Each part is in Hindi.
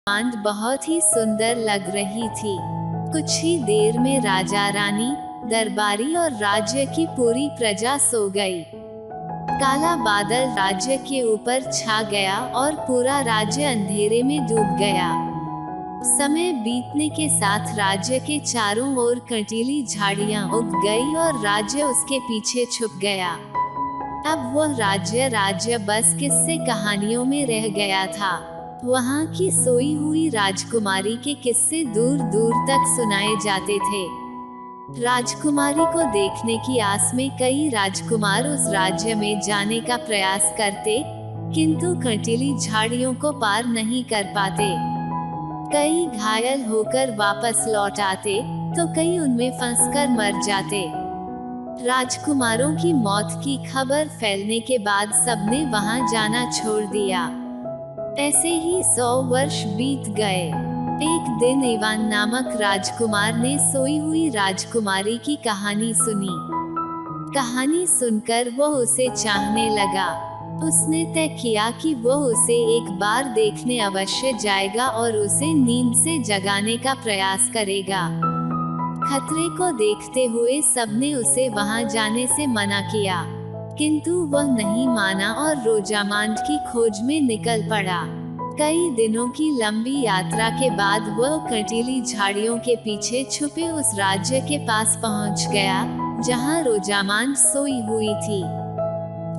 आंट बहुत ही सुंदर लग रही थी। कुछ ही देर में राजा रानी, दरबारी और राज्य की पूरी प्रजा सो गई। काला बादल राज्य के ऊपर छा गया और पूरा राज्य अंधेरे में डूब गया। समय बीतने के साथ राज्य के चारों ओर कंटीली झाड़ियां उग गई और राज्य उसके पीछे छुप गया। अब वह राज्य बस किस्से कहानियों में रह गया था। वहाँ की सोई हुई राजकुमारी के किस्से दूर दूर तक सुनाए जाते थे। राजकुमारी को देखने की आस में कई राजकुमार उस राज्य में जाने का प्रयास करते, किंतु कंटीली झाड़ियों को पार नहीं कर पाते। कई घायल होकर वापस लौट आते, तो कई उनमें फंसकर मर जाते। राजकुमारों की मौत की खबर फैलने के बाद सबने वहां जाना छोड़ दिया। ऐसे ही 100 वर्ष बीत गए। एक दिन इवान नामक राजकुमार ने सोई हुई राजकुमारी की कहानी सुनी। कहानी सुनकर वह उसे चाहने लगा। उसने तय किया कि वह उसे एक बार देखने अवश्य जाएगा और उसे नींद से जगाने का प्रयास करेगा। खतरे को देखते हुए सबने उसे वहां जाने से मना किया, किंतु वह नहीं माना और रोजामांड की खोज में निकल पड़ा। कई दिनों की लंबी यात्रा के बाद वह कंटीली झाड़ियों के पीछे छुपे उस राज्य के पास पहुंच गया, जहां रोजामांड सोई हुई थी।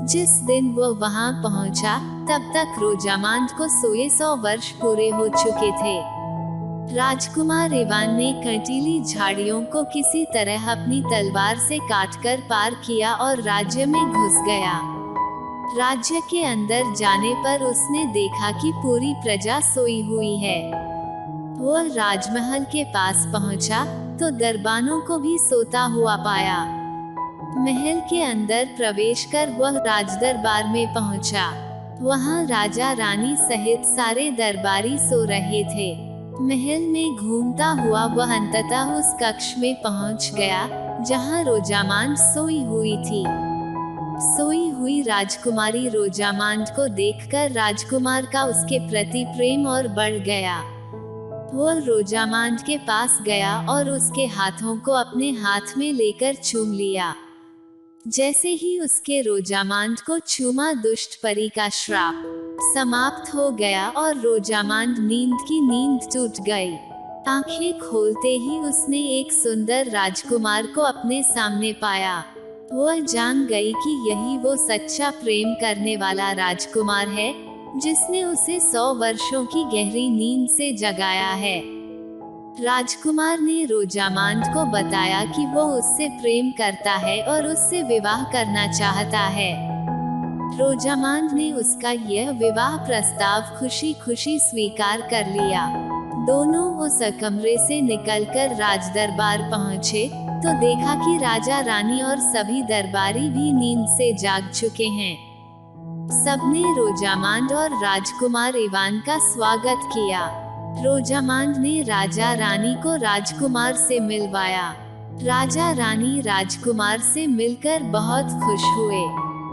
जिस दिन वह वहां पहुंचा, तब तक रोजामांड को सोए 100 वर्ष पूरे हो चुके थे। राजकुमार इवान ने कंटीली झाड़ियों को किसी तरह अपनी तलवार से काटकर पार किया और राज्य में घुस गया। राज्य के अंदर जाने पर उसने देखा कि पूरी प्रजा सोई हुई है। वह राजमहल के पास पहुंचा, तो दरबानों को भी सोता हुआ पाया। महल के अंदर प्रवेश कर वह राजदरबार में पहुंचा। वहां राजा रानी सहित सारे दरबारी सो रहे थे। महल में घूमता हुआ वह अंततः उस कक्ष में पहुंच गया, जहां रोजामांड सोई हुई थी। सोई हुई राजकुमारी रोजामांड को देखकर राजकुमार का उसके प्रति प्रेम और बढ़ गया। वह रोजामांड के पास गया और उसके हाथों को अपने हाथ में लेकर चूम लिया। जैसे ही उसके रोजामांड को चूमा, दुष्ट परी का श्राप समाप्त हो गया और रोजामांड नींद की नींद टूट गई। आंखें खोलते ही उसने एक सुंदर राजकुमार को अपने सामने पाया। वह जान गई कि यही वो सच्चा प्रेम करने वाला राजकुमार है, जिसने उसे 100 वर्षों की गहरी नींद से जगाया है। राजकुमार ने रोजामांड को बताया कि वो उससे प्रेम करता है और उससे विवाह करना चाहता है। रोजामांड ने उसका यह विवाह प्रस्ताव खुशी खुशी स्वीकार कर लिया। दोनों उस कमरे से निकलकर राजदरबार पहुँचे, तो देखा कि राजा रानी और सभी दरबारी भी नींद से जाग चुके हैं। सबने रोजामांड और राजकुमार इवान का स्वागत किया। रोजामांड ने राजा रानी को राजकुमार से मिलवाया। राजा रानी राजकुमार से मिलकर बहुत खुश हुए।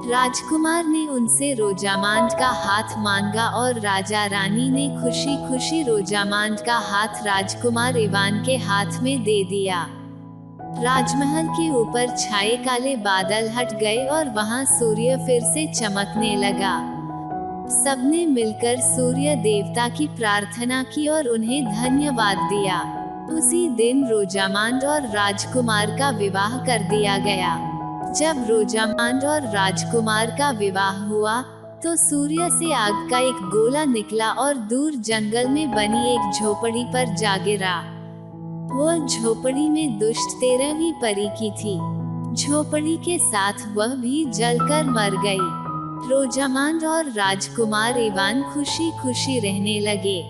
राजकुमार ने उनसे रोजामांड का हाथ मांगा और राजा रानी ने खुशी खुशी रोजामांड का हाथ राजकुमार इवान के हाथ में दे दिया। राजमहल के ऊपर छाए काले बादल हट गए और वहां सूर्य फिर से चमकने लगा। सबने मिलकर सूर्य देवता की प्रार्थना की और उन्हें धन्यवाद दिया। उसी दिन रोजामांड और राजकुमार का विवाह कर दिया गया। जब रोजामांड और राजकुमार का विवाह हुआ, तो सूर्य से आग का एक गोला निकला और दूर जंगल में बनी एक झोपड़ी पर जा गिरा। वह झोपड़ी में दुष्ट 13वीं परी की थी। झोपड़ी के साथ वह भी जलकर मर गई। रोजामांड और राजकुमार इवान खुशी खुशी रहने लगे।